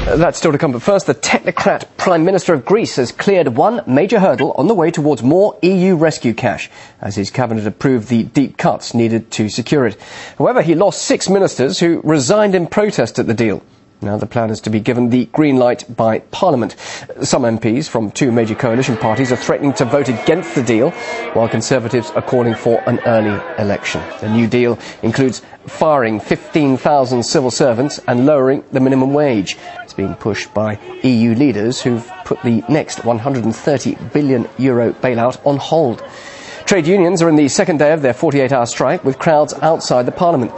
That's still to come, but first, the technocrat Prime Minister of Greece has cleared one major hurdle on the way towards more EU rescue cash, as his cabinet approved the deep cuts needed to secure it. However, he lost 6 ministers who resigned in protest at the deal. Now the plan is to be given the green light by Parliament. Some MPs from 2 major coalition parties are threatening to vote against the deal, while Conservatives are calling for an early election. The new deal includes firing 15,000 civil servants and lowering the minimum wage. It's being pushed by EU leaders who've put the next €130 billion bailout on hold. Trade unions are in the second day of their 48-hour strike, with crowds outside the Parliament.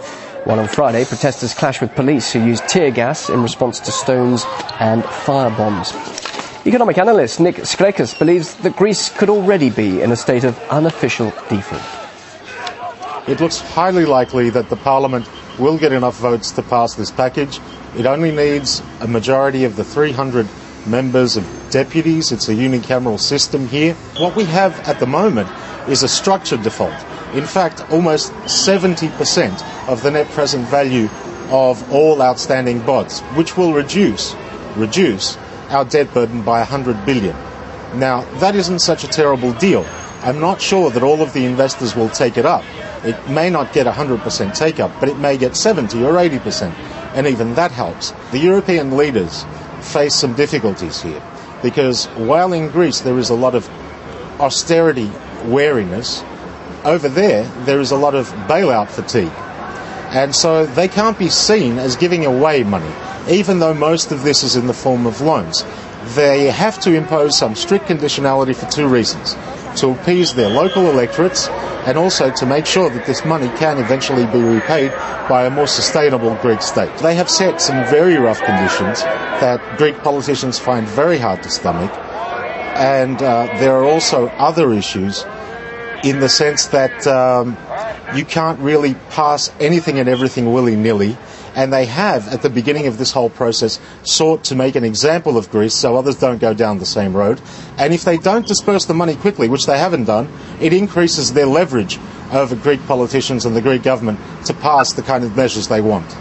While on Friday, protesters clashed with police who used tear gas in response to stones and firebombs. Economic analyst Nick Skrekas believes that Greece could already be in a state of unofficial default. It looks highly likely that the Parliament will get enough votes to pass this package. It only needs a majority of the 300 members of deputies. It's a unicameral system here. What we have at the moment is a structured default. In fact, almost 70% of the net present value of all outstanding bonds, which will reduce our debt burden by 100 billion. Now, that isn't such a terrible deal. I'm not sure that all of the investors will take it up. It may not get 100% take-up, but it may get 70 or 80%, and even that helps. The European leaders face some difficulties here, because while in Greece there is a lot of austerity wariness, over there is a lot of bailout fatigue. And so they can't be seen as giving away money, even though most of this is in the form of loans. They have to impose some strict conditionality for 2 reasons: to appease their local electorates, and also to make sure that this money can eventually be repaid by a more sustainable Greek state. They have set some very rough conditions that Greek politicians find very hard to stomach, and there are also other issues in the sense that you can't really pass anything and everything willy-nilly, and they have, at the beginning of this whole process, sought to make an example of Greece so others don't go down the same road. And if they don't disperse the money quickly, which they haven't done, it increases their leverage over Greek politicians and the Greek government to pass the kind of measures they want.